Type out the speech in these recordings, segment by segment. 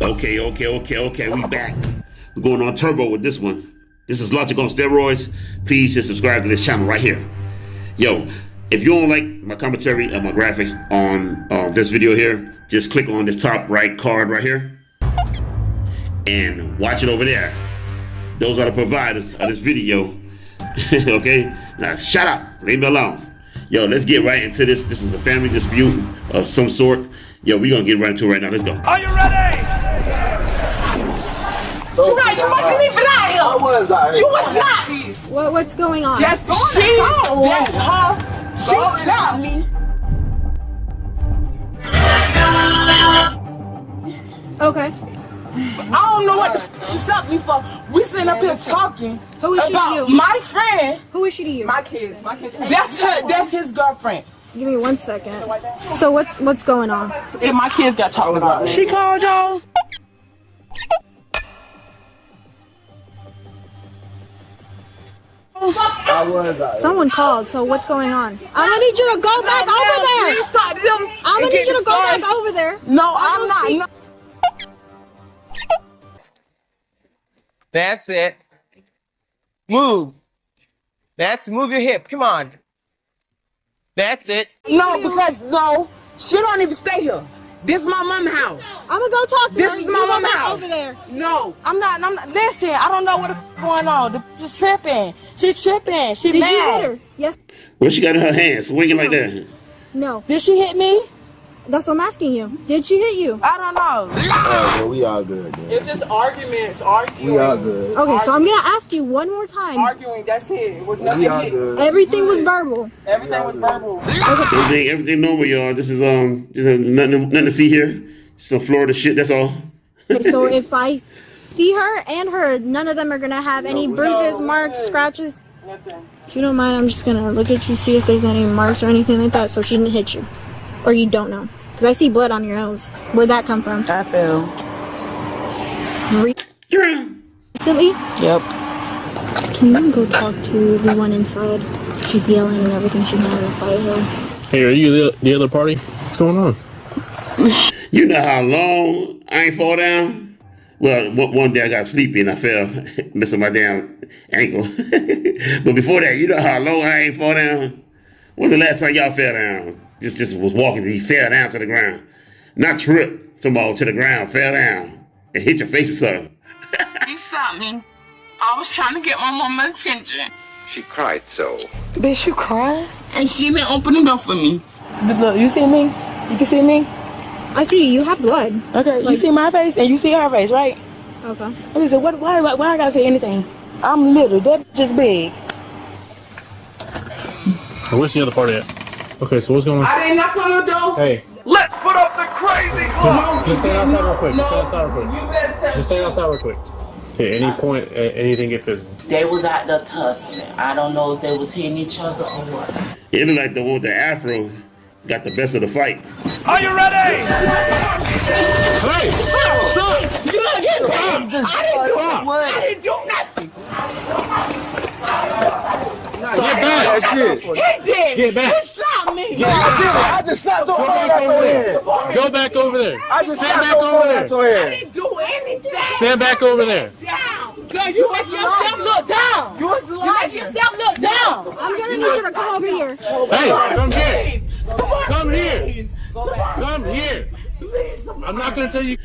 Okay. We back. We're going on turbo with this one. This is Logic on steroids. Please just subscribe to this channel right here. Yo, if you don't like my commentary and my graphics on this video here, just click on this top right card right here and watch it over there. Those are the providers of this video. Okay? Now shut up. Leave me alone. Yo, let's get right into this. This is a family dispute of some sort. Yo, we're gonna get right into it right now. Let's go. Are you ready? You wasn't even out here. I was out here. You was not. What's going on? Just she stopped me. Okay. I don't know what she stopped me for. We sitting up here talking Who is she to about you? my friend. Who is she to you? My kids. That's her. That's his girlfriend. Give me 1 second. So what's going on? And my kids got talked about. She called y'all. I was out here. Someone called. So what's going on? I'm gonna need you to go back over there. I'm gonna need you to go back over there. No, I'm not. No. That's it. Move. Move your hip. Come on. That's it. No, because no, she don't even stay here. This is my mama's house. I'm gonna go talk to This her. is You my go mama's back house. over there. No. I'm not. Listen, I don't know what the f going on. The bitch is tripping. She's tripping. She Did mad. you hit her? Yes. What she got in her hands? Swinging like that. No. Did she hit me? That's what I'm asking you. Did she hit you? I don't know. Well, we all good, man. It's just arguments, arguing. We all good. Okay, so I'm gonna ask you one more time. Arguing, that's it. It was nothing. We all good. Everything was verbal. Everything was verbal. Everything normal, y'all. This is nothing to see here. Some Florida shit. That's all. Okay, so if I see her and her, none of them are gonna have any bruises, marks, scratches. Nothing. If you don't mind, I'm just gonna look at you, see if there's any marks or anything like that. So she didn't hit you, or you don't know, because I see blood on your nose. Where'd that come from? I feel. Recently? Yep. Can you go talk to the one inside? She's yelling and everything. She wanted to fight her. Hey, are you the other party? What's going on? You know how long I ain't fall down? Well, one day I got sleepy and I fell, missing my damn ankle. But before that, you know how long I ain't fall down? When's the last time y'all fell down? Just was walking and you fell down to the ground. Not trip, tomorrow to the ground, fell down and hit your face or something. He stopped me. I was trying to get my mama's attention. She cried so. Bitch, you crying? And she didn't open the door for me. Look, you see me? You can see me? I see you. You have blood. Okay, you see my face and you see her face, right? Okay. I said, why I gotta say anything? I'm little. That bitch is big. Where's the other party at? Okay, so what's going on? I didn't knock on your door. Hey, Let's put up the crazy clown. just stay outside real quick. Just stay outside real quick. You better tell Just stay outside real quick. Okay, any point, anything get physical. They was out there tussling. I don't know if they was hitting each other or what. It looked like the one with the afro got the best of the fight. Are you ready? Hey, stop! You not getting paid. I didn't do nothing. Get back! That shit. He did. Get back. He stopped me. I just slapped your Go phone back out over your there. head. Go back over there. I just Stand slapped back your over phone there. out your I head. didn't do anything. Stand back over there. Down. Girl, you make yourself look down. You was You make lying. yourself look down. I'm gonna need you to come over here. Hey, come here. Come here. Come here. I'm not gonna tell you.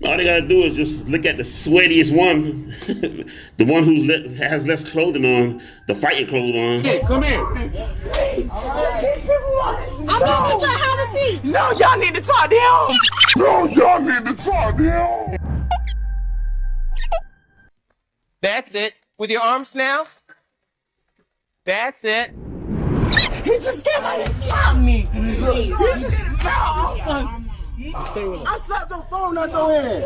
All they gotta do is just look at the sweatiest one, the one who has less clothing on, the fighting clothes on. Hey, come here. I'm gonna need you to have a seat. No, y'all need to talk to him. That's it. With your arms now. That's it. He just came out and got me. Stay with us. I slapped your phone out your head.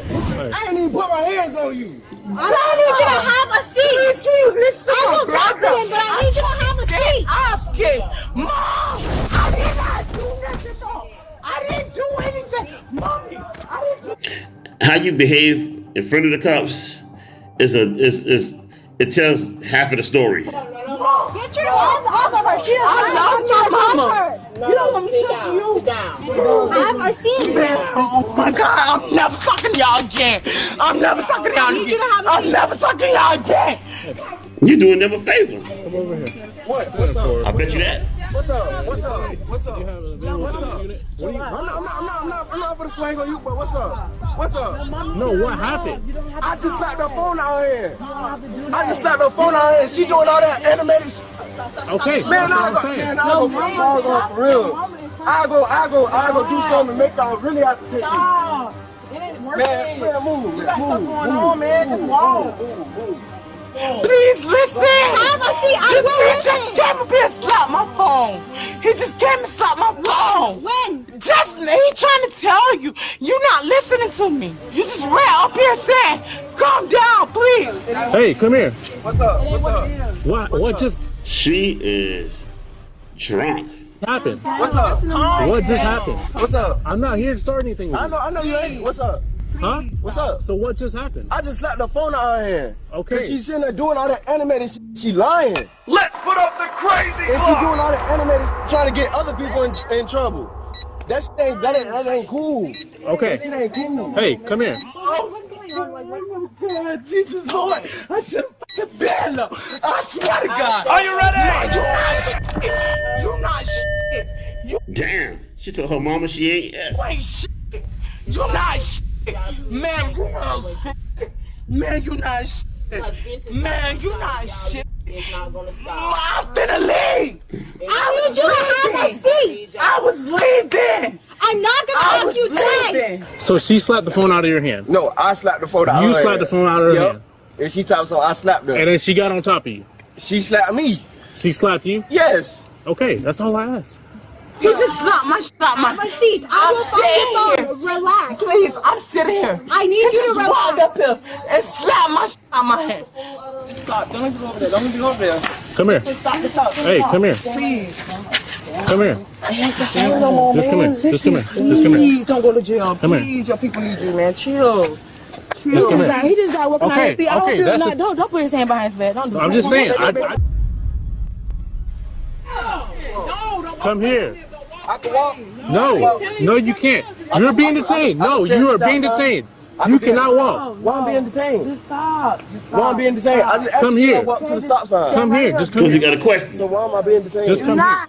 I ain't even put my hands on you. I'm gonna need you to have a seat. Excuse me, I will talk to him, but I need you to have a seat. Okay, Mom, I did not do nothing wrong. I didn't do anything. Mommy, I didn't do How you behave in front of the cops it tells half of the story. Get your hands off of her. She is I not love trying to my touch mama. her. You don't want me to touch you. Sit down. I've seen this. Oh my God, I'm never talking to y'all again. I'm never talking to y'all need you again. to have a I'm seat. never talking to y'all again. You doing them a favor. Come over here. What? What's up? I bet you that. What's up? What's up? What's up? What's up? I'm not gonna swing on you, but what's up? What's up? No, what happened? I just slapped her phone out here. I just slapped her phone out here. She doing all that animated shit. Okay, Man, that's what I'm saying. I'll go for real. I'll go do something to make y'all really have to take me. Man, move. Please listen. Have a seat. I This will man listen. just came up here and slapped my phone. He just came and slapped my phone. When? Just he trying to tell you, you're not listening to me. You just ran up here saying, calm down, please. Hey, come here. What's up? What just She is drunk. happened? What's up? What just happened? What's up? I'm not here to start anything with you. I know you ain't. What's up? Huh? What's up? So what just happened? I just slapped the phone out of here. Okay. Cause she's sitting there doing all that animated shit. She lying. And Let's put up the crazy she doing clock. all that animated shit, trying to get other people in trouble. That ain't cool. Okay. That ain't cool. Hey, come here. What's going on? Like, what? God, Jesus Lord, I should have fucking been though. I swear to God. Are you ready? You're not shit. You Damn. She told her mama she ain't yes. ain't shit. You're not shit. Man, you're not shit. Man, you're not shit. Man, you're not shit. It's not gonna stop. I'm finna leave. I need you to have a seat. I was leaving. I'm not gonna I ask was you twice. leaving. So she slapped the phone out of your hand. No, I slapped the phone out You of her slapped the phone out of her Yep. hand. And she told so I slapped her. And then she got on top of you. She slapped me. She slapped you? Yes. Okay, that's all I asked. He just slapped my shit out my Have a seat. I will find the phone. Relax. Please, I'm sitting here. I need He you to just walked relax. up here and slapped my shit out my hand. Stop. Don't even go over there. Don't even go over there. Come here. Stop. Hey, come here. Please. Come here. I ain't the same no more, Just come man. here. Just come here. Just come here. Please don't go to jail. Come here. Please, your people need you, man. Chill. Just come here. He just got working on Okay, his feet. I don't okay, feel that's like, a- don't put his hand behind his back. Don't do I'm that. just saying. Come here. I can walk. No, you can't. You're being detained. No, you are being detained. You cannot walk. Why I'm being detained? Stop. Why I'm being detained? I just asked Come you here. to walk to the stop sign. Come here. Just come Because you here. got a question. So why am I being detained? Just come here.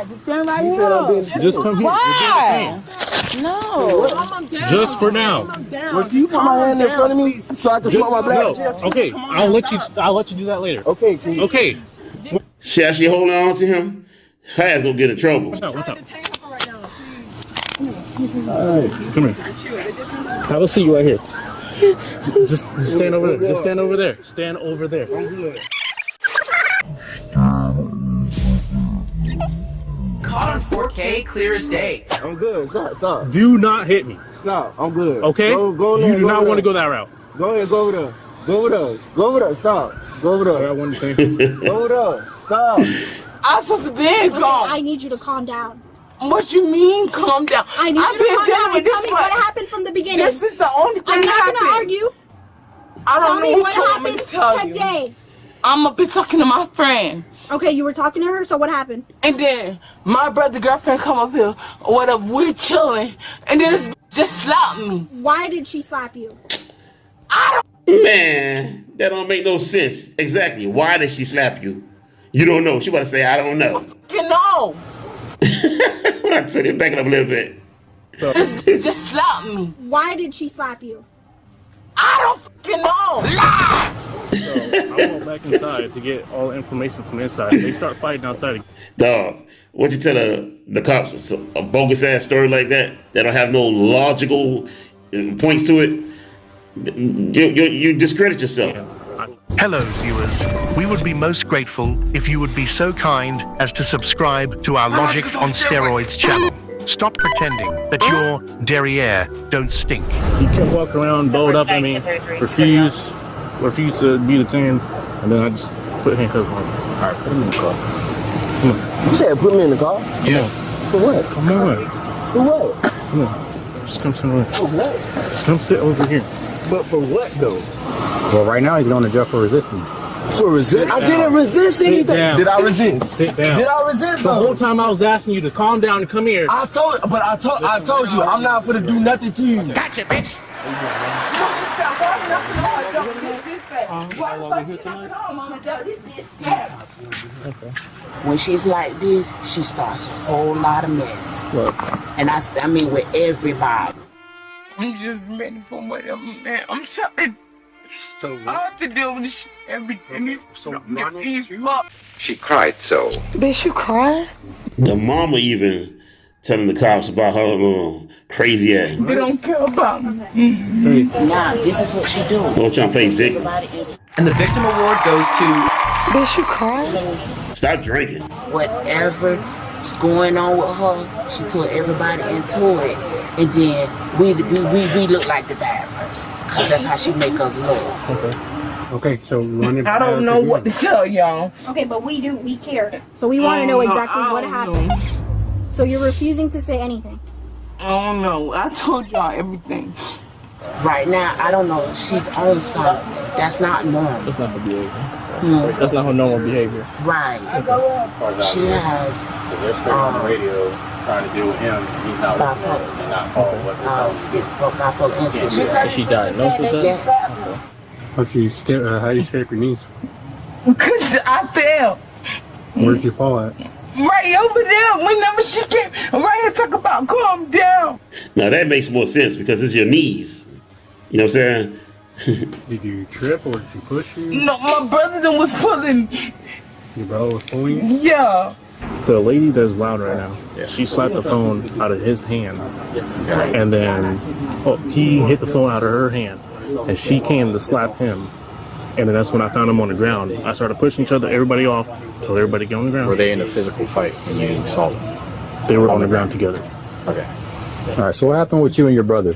Just stand right He said I'm here. being Just come here. Why? No. Just for now. Well, can you put my hand in front of me so I can smoke my black? No. Okay, I'll let you do that later. Okay, cool. Okay. See how she holding on to him? Her ass don't get in trouble. What's up? Come here. Have a seat right here. Just stand over there. Just stand over there. Stand over there. Caught on 4K, clear as day. I'm good. Stop. Do not hit me. Stop. I'm good. Okay? Go You there, do not over want to there. go that route. Go ahead. Go over there. Go over there. Stop. Go over I there. got one to say. Go over there. Stop. I'm supposed to be gone. I need you to calm down. What you mean, calm down? I need I've you to been calm dealing down with and tell this me what for- happened from the beginning. This is the only thing I'm not happened. gonna argue. I Tell don't me know what what happened happened to tell you. today. I'm gonna be talking to my friend. Okay, you were talking to her, so what happened? And then my brother girlfriend come up here, whatever, we're chilling, and then this just slapped me. Why did she slap you? Man, that don't make no sense. Exactly. Why did she slap you? You don't know. She about to say, I don't know. You know, So they back it up a little bit. this bitch just slapped me. Why did she slap you? I don't fucking know. So I went back inside to get all the information from inside. They start fighting outside. Dog, what you tell the cops a bogus ass story like that don't have no logical points to it? You discredit yourself. Hello, viewers. We would be most grateful if you would be so kind as to subscribe to our Logic on Steroids channel. Stop pretending that your derriere don't stink. He kept walking around, bowled up at me, refused to be detained, and then I just put handcuffs on him. All right, put him in the car. Come on. You said put me in the car? Yes. For what? Come on. For what? Come on. Just come sit over here. For what? Just come sit over here. But for what though? Well, right now he's going to jail for resisting. For resist? I didn't resist anything. Down. Did I resist? Sit down. Did I resist? The whole time I was asking you to calm down and come here. I told you, I'm not finna do nothing to you. Gotcha, bitch. Okay. When she's like this, she starts a whole lot of mess. Look. And I mean with everybody. I'm just ready for whatever, man. I'm telling. So I have to deal with this shit every day. She cried so. Bitch, you crying? The mama even telling the cops about her little crazy ass. They don't care about me. Nah, this is what she do. Don't try to play victim. And the victim award goes to... Bitch, you crying? Stop drinking. Whatever's going on with her, she put everybody into it. And then we look like the bad persons. Because that's how she make us look. Okay, so I don't know what to tell y'all. Okay, but we care. So we want to know exactly what happened. So you're refusing to say anything? I don't know. I told y'all everything. Right now, I don't know. She's on something. That's not normal. That's not her behavior. That's not her normal behavior. Right. She has... Because they're straight on the radio trying to deal with him. He's not listening and not following what they're telling him. Is she diagnosed with that? Yes. How do you scrape your knees? Because I fell. Where did you fall at? Right over there. Whenever she came right here, talk about calm down. Now that makes more sense because it's your knees. You know what I'm saying? Did you trip or did she push you? No, my brother then was pulling me. Your brother was pulling you? Yeah. The lady that's loud right now, she slapped the phone out of his hand. And then he hit the phone out of her hand. And she came to slap him. And then that's when I found him on the ground. I started pushing each other, everybody off, till everybody get on the ground. Were they in a physical fight when you saw them? They were on the ground together. Okay. All right, so what happened with you and your brother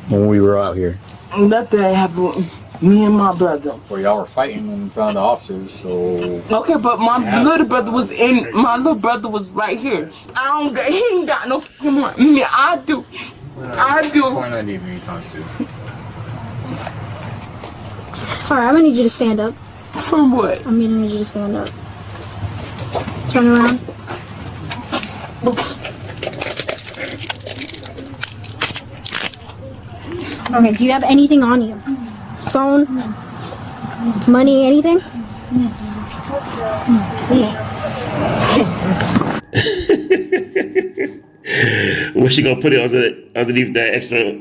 when we were out here? Nothing happened with me and my brother. Well, y'all were fighting in front of the officers, so... Okay, but my little brother was right here. He ain't got no fucking money. I do. 29 DV times 2. Alright, I'm gonna need you to stand up. For what? I'm gonna need you to stand up. Turn around. Okay, do you have anything on you? Phone? Money, anything? Where's she gonna put it underneath that extra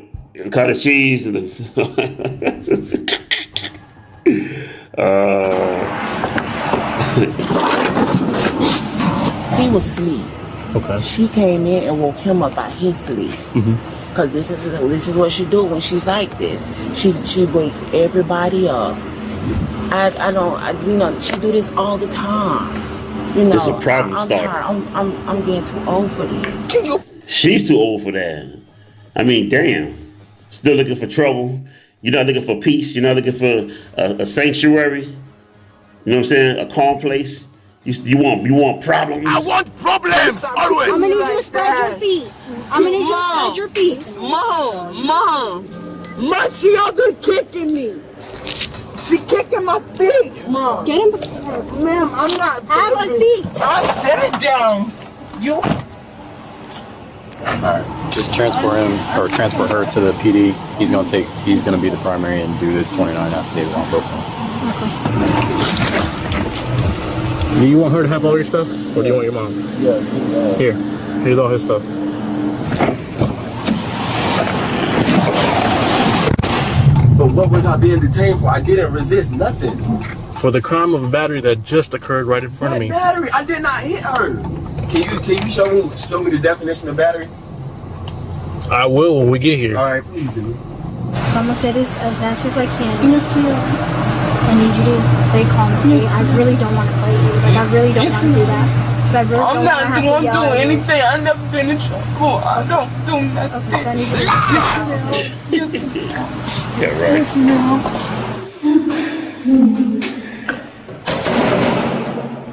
cottage cheese? And He was asleep. Okay. She came in and woke him up out his sleep. Cause this is what she do when she's like this. She wakes everybody up. She do this all the time. You know, it's a problem starter. I'm getting too old for this. She's too old for that. I mean, damn. Still looking for trouble. You're not looking for peace. You're not looking for a sanctuary. You know what I'm saying? A calm place. You want problems. I want problems always. I'm gonna need you to spread your feet. I'm gonna need you to spread your feet. Mom, she out there kicking me. She kicking my feet, Mom. Get in the Ma'am, I'm not. Have a seat. I'm sitting down. You. Alright, just transfer her to the PD. He's gonna be the primary and do this 29 affidavit on both of them. Do you want her to have all your stuff, or do you want your mom? Yeah. Here's all his stuff. But what was I being detained for? I didn't resist nothing. For the crime of a battery that just occurred right in front of me. Battery? I did not hit her. Can you show me the definition of battery? I will when we get here. All right, please do. So I'm gonna say this as fast as I can. I need you to stay calm. Okay? I really don't want to fight you. Like I really don't want to do that. I'm not doing anything. I've never been in trouble. I don't do nothing. Okay, so I need you to sit down. Yeah, right. Yes, ma'am.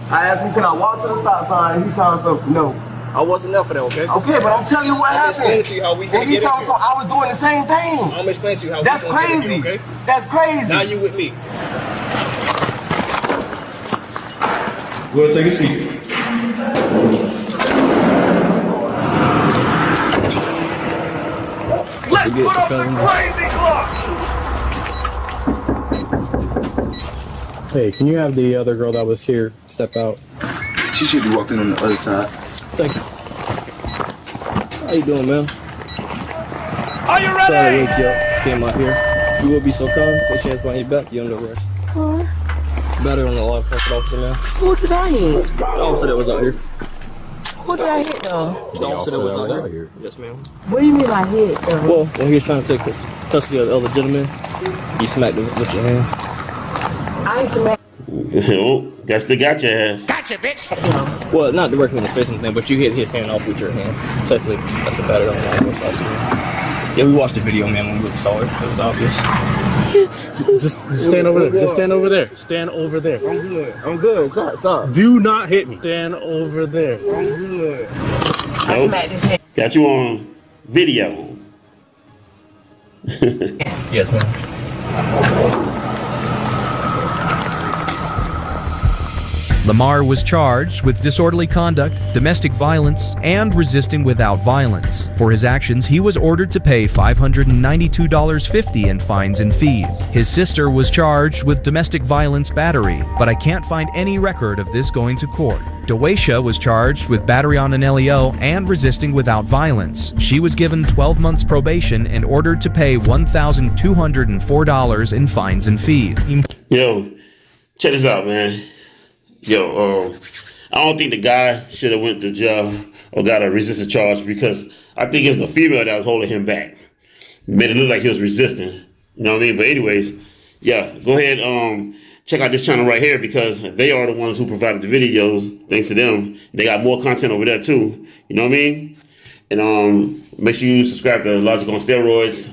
I asked him, can I walk to the stop sign? He told me, no. I wasn't there for that, okay? Okay, but I'm telling you what happened. Explain to you how we And he told me so I was doing the same thing. I'm gonna explain to you how That's we gonna crazy. get it, okay? That's crazy. Now you with me. We'll take a seat. Let's put up the crazy clock! Hey, can you have the other girl that was here step out? She should be walking on the other side. Thank you. How you doing, man? Are you Sorry to ready? wake you up. Came out here. You will be so calm. Put your hands behind your back. You under arrest. What? Better on the law enforcement officer now. Who did I hit? The officer that was out here. Who did I hit though? The officer that was out here. Yes, ma'am. What do you mean I hit though? Well, when he was trying to take this custody of the other gentleman, you smacked him with your hand. I ain't smacked. Oh, guess they got your ass. Gotcha, bitch. Well, not directly in his face or anything, but you hit his hand off with your hand. Technically, that's a battery on the law enforcement officer. Yeah, we watched the video, man, when we really saw it. It was obvious. Just stand over there. Just stand over there. Stand over there. I'm good. I'm good. Stop. Do not hit me. Stand over there. I'm good. I smacked his head. Got you on video. Yes, ma'am. Lamar was charged with disorderly conduct, domestic violence, and resisting without violence. For his actions, he was ordered to pay $592.50 in fines and fees. His sister was charged with domestic violence battery, but I can't find any record of this going to court. Dawesha was charged with battery on an LEO and resisting without violence. She was given 12 months probation and ordered to pay $1,204 in fines and fees. Yo, check this out, man. Yo, I don't think the guy should have went to jail or got a resistance charge because I think it's the female that was holding him back. Made it look like he was resisting. You know what I mean? But anyways, yeah, go ahead, check out this channel right here because they are the ones who provided the videos. Thanks to them. They got more content over there too. You know what I mean? And make sure you subscribe to Logic on Steroids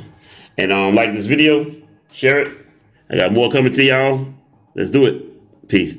and like this video, share it. I got more coming to y'all. Let's do it. Peace.